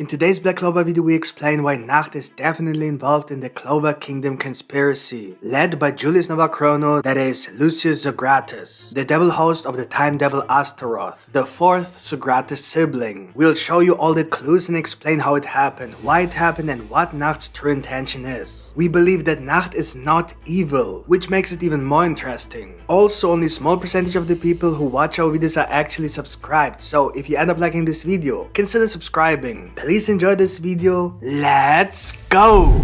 In today's Black Clover video we explain why Nacht is definitely involved in the Clover Kingdom conspiracy, led by Julius Novachrono, that is Lucius Zogratis, the devil host of the Time Devil Astaroth, the fourth Zogratis sibling. We'll show you all the clues and explain how it happened, why it happened, and what Nacht's true intention is. We believe that Nacht is not evil, which makes it even more interesting. Also, only a small percentage of the people who watch our videos are actually subscribed, so if you end up liking this video, consider subscribing. Please enjoy this video. Let's go!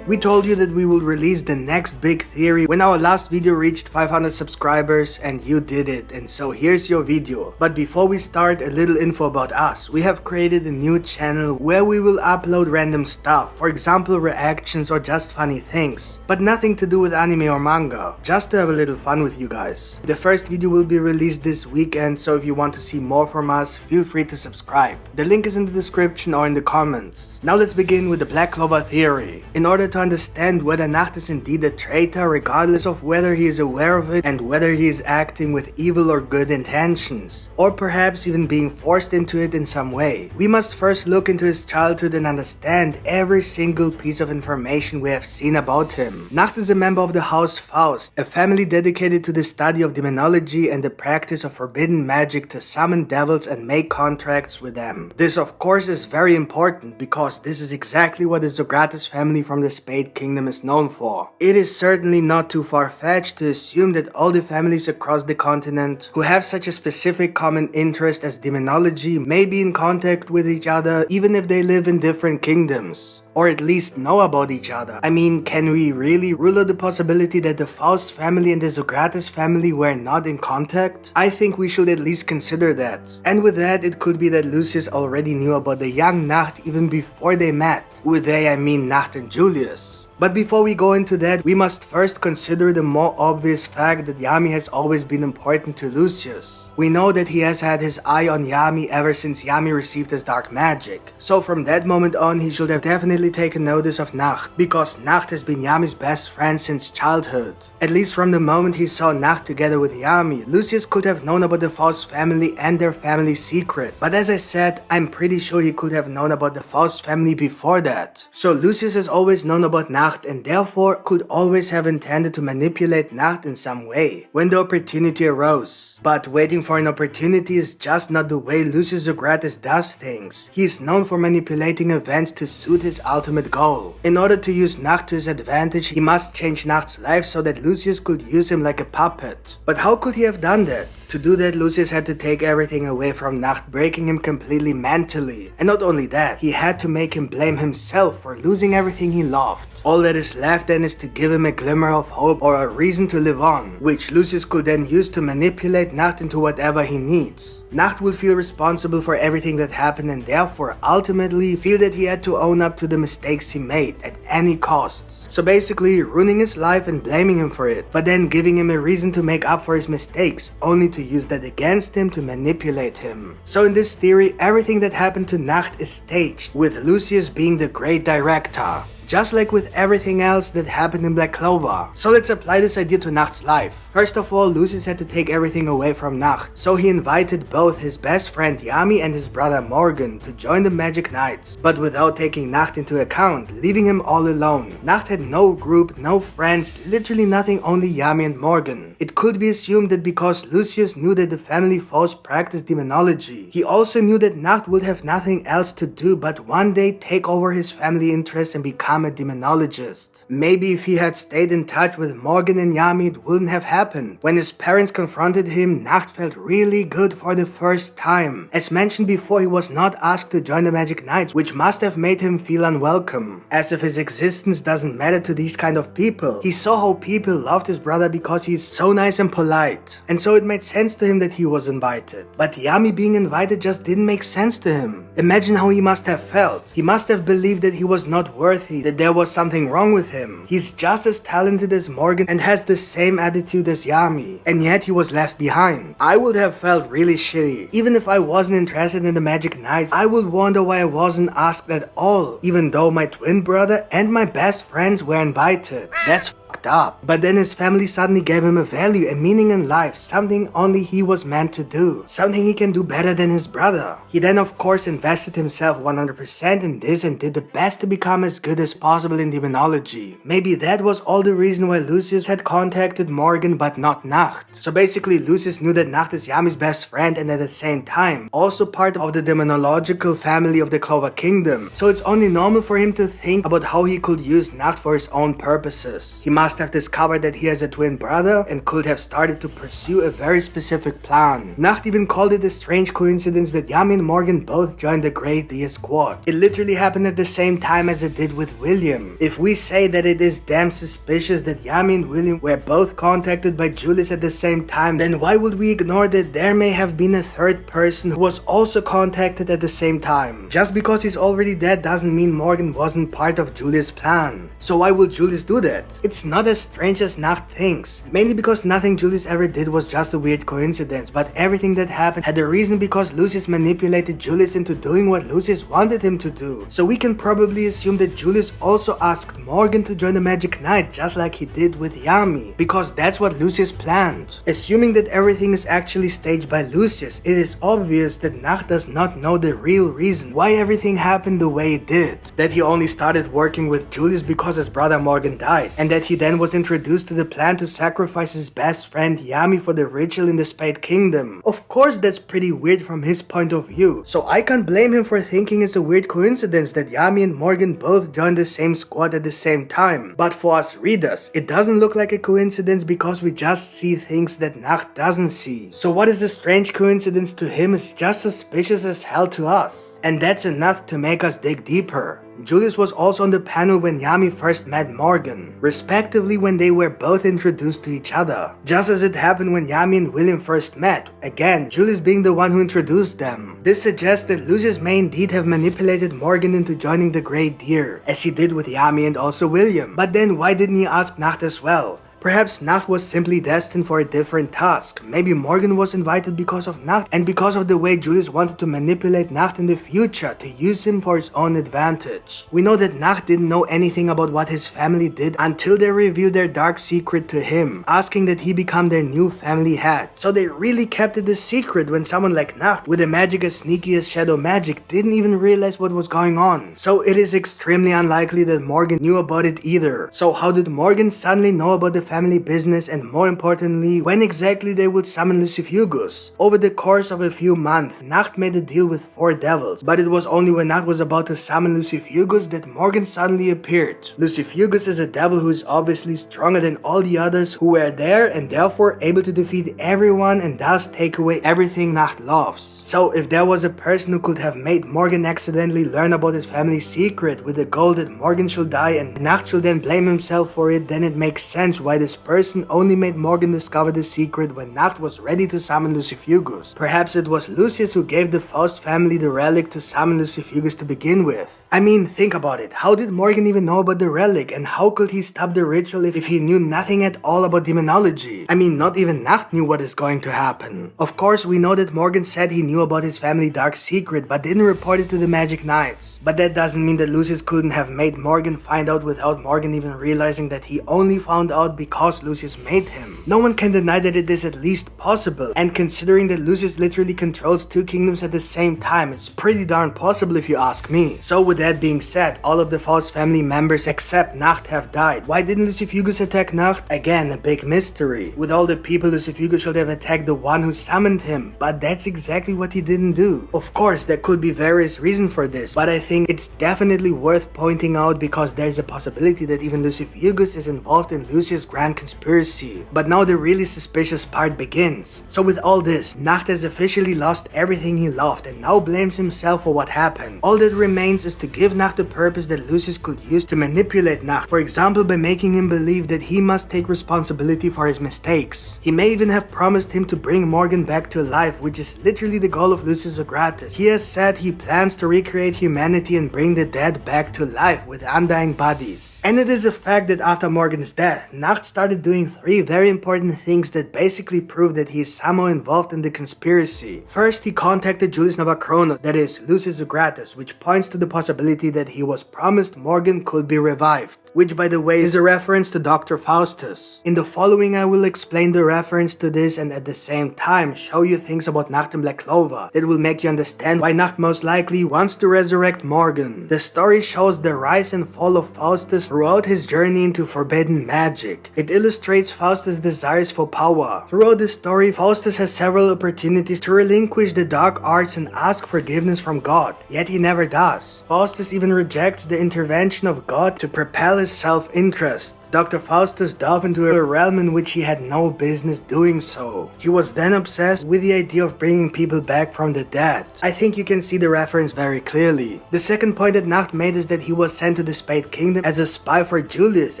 We told you that we will release the next big theory when our last video reached 500 subscribers, and you did it, and so here's your video. But before we start, a little info about us. We have created a new channel where we will upload random stuff, for example reactions or just funny things, but nothing to do with anime or manga, just to have a little fun with you guys. The first video will be released this weekend, so if you want to see more from us, feel free to subscribe. The link is in the description or in the comments. Now let's begin with the Black Clover Theory. In order to understand whether Nacht is indeed a traitor, regardless of whether he is aware of it and whether he is acting with evil or good intentions, or perhaps even being forced into it in some way, we must first look into his childhood and understand every single piece of information we have seen about him. Nacht is a member of the House Faust, a family dedicated to the study of demonology and the practice of forbidden magic to summon devils and make contracts with them. This of course is very important because this is exactly what the Zogratis family from the Spade kingdom is known for. It is certainly not too far-fetched to assume that all the families across the continent who have such a specific common interest as demonology may be in contact with each other even if they live in different kingdoms, or at least know about each other. I mean, can we really rule out the possibility that the Faust family and the Zogratis family were not in contact? I think we should at least consider that. And with that, it could be that Lucius already knew about the young Nacht even before they met. With they, I mean Nacht and Julius. But before we go into that, we must first consider the more obvious fact that Yami has always been important to Lucius. We know that he has had his eye on Yami ever since Yami received his dark magic. So from that moment on, he should have definitely taken notice of Nacht, because Nacht has been Yami's best friend since childhood. At least from the moment he saw Nacht together with Yami, Lucius could have known about the Faust family and their family secret. But as I said, I'm pretty sure he could have known about the Faust family before that. So Lucius has always known about Nacht and therefore could always have intended to manipulate Nacht in some way when the opportunity arose. But waiting for an opportunity is just not the way Lucius Zogratis does things. He is known for manipulating events to suit his ultimate goal. In order to use Nacht to his advantage, he must change Nacht's life so that Lucius could use him like a puppet. But how could he have done that? To do that, Lucius had to take everything away from Nacht, breaking him completely mentally. And not only that, he had to make him blame himself for losing everything he loved. All that is left then is to give him a glimmer of hope or a reason to live on, which Lucius could then use to manipulate Nacht into whatever he needs. Nacht will feel responsible for everything that happened and therefore ultimately feel that he had to own up to the mistakes he made at any costs. So basically ruining his life and blaming him for it, but then giving him a reason to make up for his mistakes, only to use that against him to manipulate him. So in this theory, everything that happened to Nacht is staged, with Lucius being the great director. Just like with everything else that happened in Black Clover. So let's apply this idea to Nacht's life. First of all, Lucius had to take everything away from Nacht, so he invited both his best friend Yami and his brother Morgen to join the Magic Knights, but without taking Nacht into account, leaving him all alone. Nacht had no group, no friends, literally nothing, only Yami and Morgen. It could be assumed that because Lucius knew that the family foes practiced demonology, he also knew that Nacht would have nothing else to do but one day take over his family interests and become a demonologist. Maybe if he had stayed in touch with Morgen and Yami, it wouldn't have happened. When his parents confronted him, Nacht felt really good for the first time. As mentioned before, he was not asked to join the Magic Knights, which must have made him feel unwelcome. As if his existence doesn't matter to these kind of people. He saw how people loved his brother because he's so nice and polite, and so it made sense to him that he was invited. But Yami being invited just didn't make sense to him. Imagine how he must have felt. He must have believed that he was not worthy, that there was something wrong with him. He's just as talented as Morgen and has the same attitude as Yami, and yet he was left behind. I would have felt really shitty. Even if I wasn't interested in the Magic Knights, I would wonder why I wasn't asked at all, even though my twin brother and my best friends were invited. That's fucked fucked up. But then his family suddenly gave him a value, a meaning in life, something only he was meant to do, something he can do better than his brother. He then of course invested himself 100% in this and did the best to become as good as possible in demonology. Maybe that was all the reason why Lucius had contacted Morgen but not Nacht. So basically Lucius knew that Nacht is Yami's best friend and at the same time also part of the demonological family of the Clover Kingdom. So it's only normal for him to think about how he could use Nacht for his own purposes. He must have discovered that he has a twin brother and could have started to pursue a very specific plan. Nacht even called it a strange coincidence that Yami and Morgan both joined the Great Dia squad. It literally happened at the same time as it did with William. If we say that it is damn suspicious that Yami and William were both contacted by Julius at the same time, then why would we ignore that there may have been a third person who was also contacted at the same time? Just because he's already dead doesn't mean Morgan wasn't part of Julius' plan. So why would Julius do that? It's not as strange as Nacht thinks, mainly because nothing Julius ever did was just a weird coincidence, but everything that happened had a reason because Lucius manipulated Julius into doing what Lucius wanted him to do. So we can probably assume that Julius also asked Morgan to join the Magic Knight just like he did with Yami, because that's what Lucius planned. Assuming that everything is actually staged by Lucius, it is obvious that Nacht does not know the real reason why everything happened the way it did. That he only started working with Julius because his brother Morgan died, and that he then was introduced to the plan to sacrifice his best friend Yami for the ritual in the Spade Kingdom. Of course that's pretty weird from his point of view, so I can't blame him for thinking it's a weird coincidence that Yami and Morgan both joined the same squad at the same time. But for us readers, it doesn't look like a coincidence because we just see things that Nacht doesn't see. So what is a strange coincidence to him is just suspicious as hell to us. And that's enough to make us dig deeper. Julius was also on the panel when Yami first met Morgan, respectively when they were both introduced to each other. Just as it happened when Yami and William first met, again, Julius being the one who introduced them. This suggests that Lucius may indeed have manipulated Morgan into joining the Great Deer, as he did with Yami and also William. But then why didn't he ask Nacht as well? Perhaps Nacht was simply destined for a different task. Maybe Morgan was invited because of Nacht and because of the way Julius wanted to manipulate Nacht in the future to use him for his own advantage. We know that Nacht didn't know anything about what his family did until they revealed their dark secret to him, asking that he become their new family head. So they really kept it a secret when someone like Nacht, with a magic as sneaky as shadow magic, didn't even realize what was going on. So it is extremely unlikely that Morgan knew about it either. So how did Morgan suddenly know about the family business, and more importantly, when exactly they would summon Lucifugus? Over the course of a few months, Nacht made a deal with 4 devils, but it was only when Nacht was about to summon Lucifugus that Morgan suddenly appeared. Lucifugus is a devil who is obviously stronger than all the others who were there and therefore able to defeat everyone and thus take away everything Nacht loves. So if there was a person who could have made Morgan accidentally learn about his family's secret with the goal that Morgan should die and Nacht should then blame himself for it, then it makes sense why this person only made Morgan discover the secret when Nacht was ready to summon Lucifugus. Perhaps it was Lucius who gave the Faust family the relic to summon Lucifugus to begin with. I mean, think about it. How did Morgan even know about the relic, and how could he stop the ritual if he knew nothing at all about demonology? I mean, not even Nacht knew what is going to happen. Of course, we know that Morgan said he knew about his family dark secret but didn't report it to the Magic Knights. But that doesn't mean that Lucius couldn't have made Morgan find out without Morgan even realizing that he only found out because Lucius made him. No one can deny that it is at least possible, and considering that Lucius literally controls 2 kingdoms at the same time, it's pretty darn possible if you ask me. So with that being said, all of the Faust family members except Nacht have died. Why didn't Lucifugus attack Nacht? Again, a big mystery. With all the people, Lucifugus should have attacked the one who summoned him, but that's exactly what he didn't do. Of course, there could be various reasons for this, but I think it's definitely worth pointing out because there's a possibility that even Lucifugus is involved in Lucius' grand conspiracy. But now the really suspicious part begins. So with all this, Nacht has officially lost everything he loved and now blames himself for what happened. All that remains is to give Nacht the purpose that Lucius could use to manipulate Nacht, for example by making him believe that he must take responsibility for his mistakes. He may even have promised him to bring Morgan back to life, which is literally the goal of Lucius Zogratis. He has said he plans to recreate humanity and bring the dead back to life with undying bodies. And it is a fact that after Morgan's death, Nacht Nacht started doing 3 very important things that basically prove that he is somehow involved in the conspiracy. First, he contacted Julius Novachrono, that is, Lucius Zogratis, which points to the possibility that he was promised Morgen could be revived, which by the way is a reference to Dr. Faustus. In the following I will explain the reference to this and at the same time show you things about Nacht and Black Clover that will make you understand why Nacht most likely wants to resurrect Morgen. The story shows the rise and fall of Faustus throughout his journey into forbidden magic. It illustrates Faustus' desires for power. Throughout the story, Faustus has several opportunities to relinquish the dark arts and ask forgiveness from God, yet he never does. Faustus even rejects the intervention of God to propel his self-interest. Dr. Faustus dove into a realm in which he had no business doing so. He was then obsessed with the idea of bringing people back from the dead. I think you can see the reference very clearly. The second point that Nacht made is that he was sent to the Spade Kingdom as a spy for Julius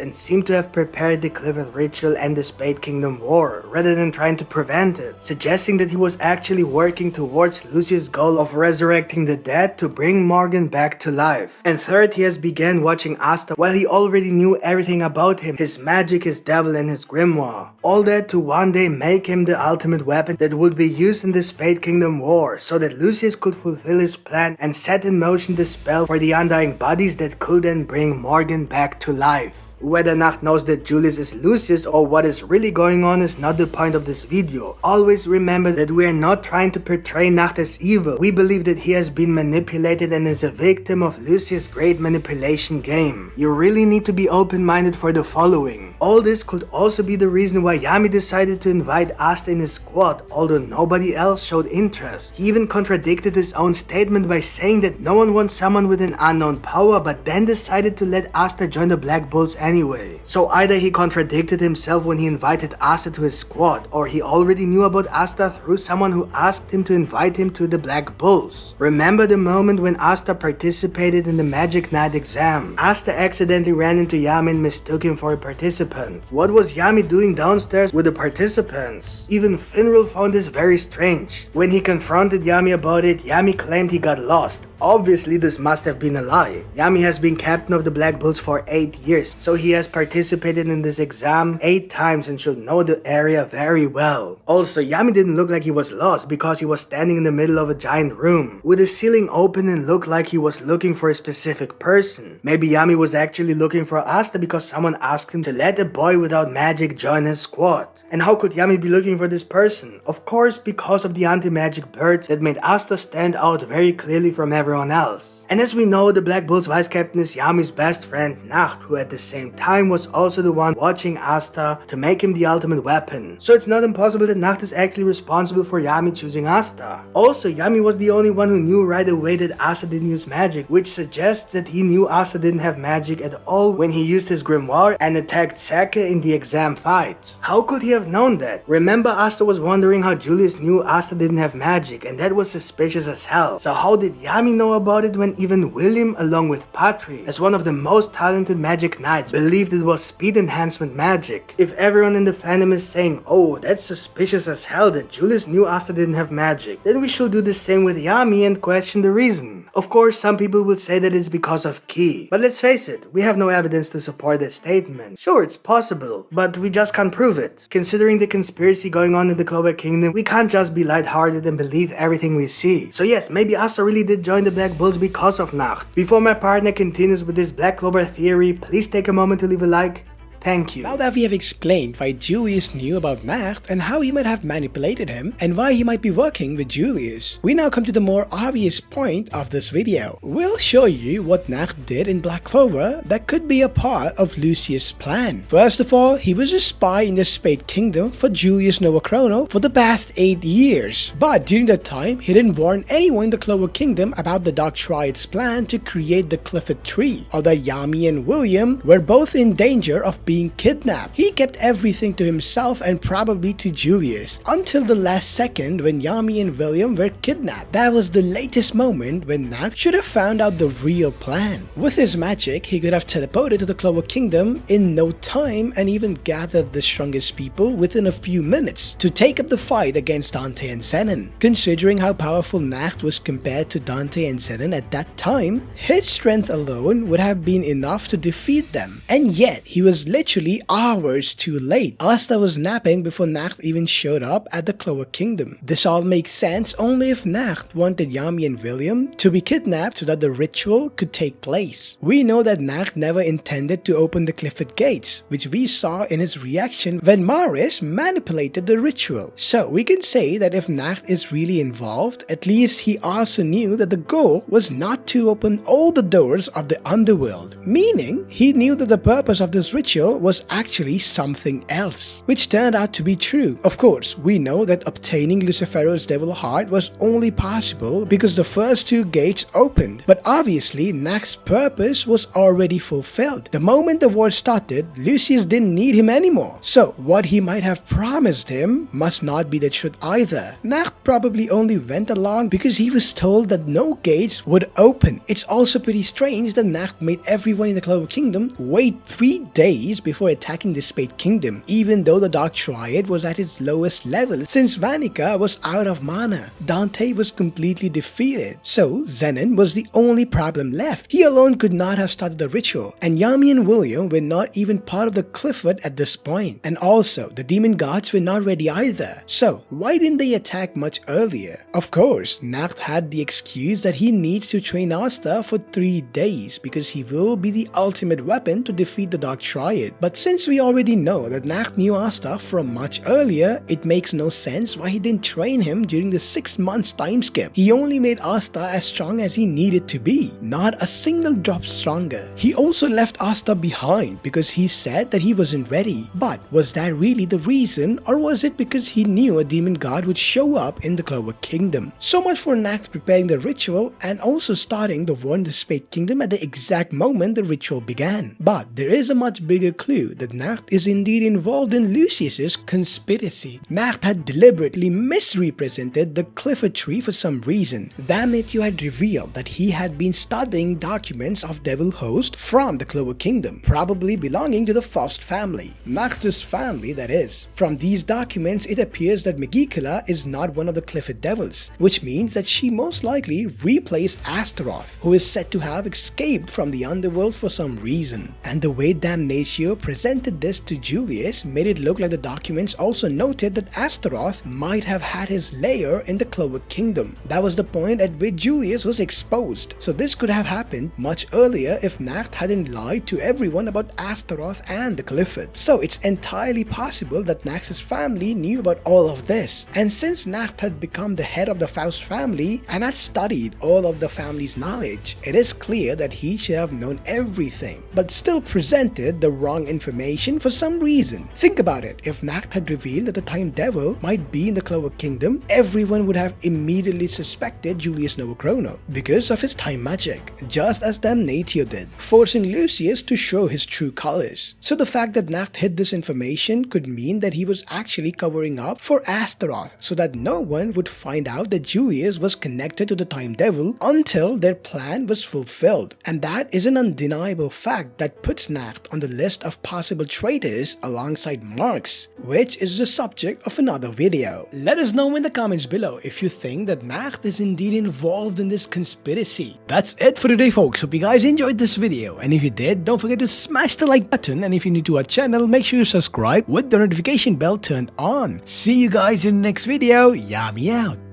and seemed to have prepared the Clifford ritual and the Spade Kingdom War, rather than trying to prevent it, suggesting that he was actually working towards Lucius' goal of resurrecting the dead to bring Morgen back to life. And third, he has began watching Asta while he already knew everything about him, his magic, his devil, and his grimoire. All that to one day make him the ultimate weapon that would be used in the Spade Kingdom War, so that Lucius could fulfill his plan and set in motion the spell for the undying bodies that could then bring Morgen back to life. Whether Nacht knows that Julius is Lucius or what is really going on is not the point of this video. Always remember that we are not trying to portray Nacht as evil. We believe that he has been manipulated and is a victim of Lucius' great manipulation game. You really need to be open-minded for the following. All this could also be the reason why Yami decided to invite Asta in his squad, although nobody else showed interest. He even contradicted his own statement by saying that no one wants someone with an unknown power, but then decided to let Asta join the Black Bulls anyway. So either he contradicted himself when he invited Asta to his squad, or he already knew about Asta through someone who asked him to invite him to the Black Bulls. Remember the moment when Asta participated in the Magic Night exam? Asta accidentally ran into Yami and mistook him for a participant. What was Yami doing downstairs with the participants? Even Finral found this very strange. When he confronted Yami about it, Yami claimed he got lost. Obviously this must have been a lie. Yami has been captain of the Black Bulls for 8 years, so he has participated in this exam 8 times and should know the area very well. Also, Yami didn't look like he was lost because he was standing in the middle of a giant room, with the ceiling open and looked like he was looking for a specific person. Maybe Yami was actually looking for Asta because someone asked him to let a boy without magic join his squad. And how could Yami be looking for this person? Of course, because of the anti-magic birds that made Asta stand out very clearly from everyone else. And as we know, the Black Bulls vice captain is Yami's best friend Nacht, who at the same time was also the one watching Asta to make him the ultimate weapon. So it's not impossible that Nacht is actually responsible for Yami choosing Asta. Also, Yami was the only one who knew right away that Asta didn't use magic, which suggests that he knew Asta didn't have magic at all when he used his grimoire and attacked Sake in the exam fight. How could he have known that? Remember, Asta was wondering how Julius knew Asta didn't have magic, and that was suspicious as hell. So how did Yami know about it when even William, along with Patri, as one of the most talented magic knights, believed it was speed enhancement magic? If everyone in the fandom is saying, oh, that's suspicious as hell that Julius knew Asta didn't have magic, then we should do the same with Yami and question the reason. Of course, some people will say that it's because of Ki, but let's face it, we have no evidence to support that statement. Sure, it's possible, but we just can't prove it. Considering the conspiracy going on in the Clover Kingdom, we can't just be lighthearted and believe everything we see. So yes, maybe Asta really did join the Black Bulls because of Nacht. Before my partner continues with this Black Clover theory, please take a moment to leave a like. Thank you. Now that we have explained why Julius knew about Nacht and how he might have manipulated him and why he might be working with Julius, we now come to the more obvious point of this video. We'll show you what Nacht did in Black Clover that could be a part of Lucius' plan. First of all, he was a spy in the Spade Kingdom for Julius Novachrono for the past 8 years. But during that time, he didn't warn anyone in the Clover Kingdom about the Dark Triad's plan to create the Clifford Tree, or that Yami and William were both in danger of being kidnapped. He kept everything to himself and probably to Julius until the last second when Yami and William were kidnapped. That was the latest moment when Nacht should have found out the real plan. With his magic, he could have teleported to the Clover Kingdom in no time and even gathered the strongest people within a few minutes to take up the fight against Dante and Zenon. Considering how powerful Nacht was compared to Dante and Zenon at that time, his strength alone would have been enough to defeat them. And yet, he was literally literally hours too late. Asta was napping before Nacht even showed up at the Clover Kingdom. This all makes sense only if Nacht wanted Yami and William to be kidnapped so that the ritual could take place. We know that Nacht never intended to open the Clifford gates, which we saw in his reaction when Maris manipulated the ritual. So we can say that if Nacht is really involved, at least he also knew that the goal was not to open all the doors of the underworld, meaning he knew that the purpose of this ritual was actually something else, which turned out to be true. Of course, we know that obtaining Lucifero's devil heart was only possible because the first two gates opened, but obviously Nacht's purpose was already fulfilled. The moment the war started, Lucius didn't need him anymore, so what he might have promised him must not be the truth either. Nacht probably only went along because he was told that no gates would open. It's also pretty strange that Nacht made everyone in the Clover Kingdom wait 3 days before attacking the Spade Kingdom, even though the Dark Triad was at its lowest level since Vanica was out of mana. Dante was completely defeated, so Zenon was the only problem left. He alone could not have started the ritual, and Yami and William were not even part of the Clifford at this point. And also, the demon gods were not ready either, so why didn't they attack much earlier? Of course, Nacht had the excuse that he needs to train Asta for 3 days because he will be the ultimate weapon to defeat the Dark Triad. But since we already know that Nacht knew Asta from much earlier, it makes no sense why he didn't train him during the 6 months time skip. He only made Asta as strong as he needed to be, not a single drop stronger. He also left Asta behind because he said that he wasn't ready. But was that really the reason, or was it because he knew a demon god would show up in the Clover Kingdom? So much for Nacht preparing the ritual and also starting the war in the Spade Kingdom at the exact moment the ritual began. But there is a much bigger clue that Nacht is indeed involved in Lucius's conspiracy. Nacht had deliberately misrepresented the Clifford tree for some reason. Damn it, you had revealed that he had been studying documents of Devil Host from the Clover Kingdom, probably belonging to the Faust family. Nacht's family, that is. From these documents, it appears that Megicula is not one of the Clifford devils, which means that she most likely replaced Astaroth, who is said to have escaped from the underworld for some reason. And the way Damnatio presented this to Julius made it look like the documents also noted that Astaroth might have had his lair in the Clover Kingdom. That was the point at which Julius was exposed. So this could have happened much earlier if Nacht hadn't lied to everyone about Astaroth and the Clifford. So it's entirely possible that Nacht's family knew about all of this. And since Nacht had become the head of the Faust family and had studied all of the family's knowledge, it is clear that he should have known everything, but still presented the wrong information for some reason. Think about it, if Nacht had revealed that the Time Devil might be in the Clover Kingdom, everyone would have immediately suspected Julius Novachrono because of his time magic, just as Damnatio did, forcing Lucius to show his true colors. So the fact that Nacht hid this information could mean that he was actually covering up for Astaroth so that no one would find out that Julius was connected to the Time Devil until their plan was fulfilled. And that is an undeniable fact that puts Nacht on the list of possible traitors alongside Marx, which is the subject of another video. Let us know in the comments below if you think that Nacht is indeed involved in this conspiracy. That's it for today, folks. Hope you guys enjoyed this video, and if you did, don't forget to smash the like button, and if you're new to our channel, make sure you subscribe with the notification bell turned on. See you guys in the next video. Yami out.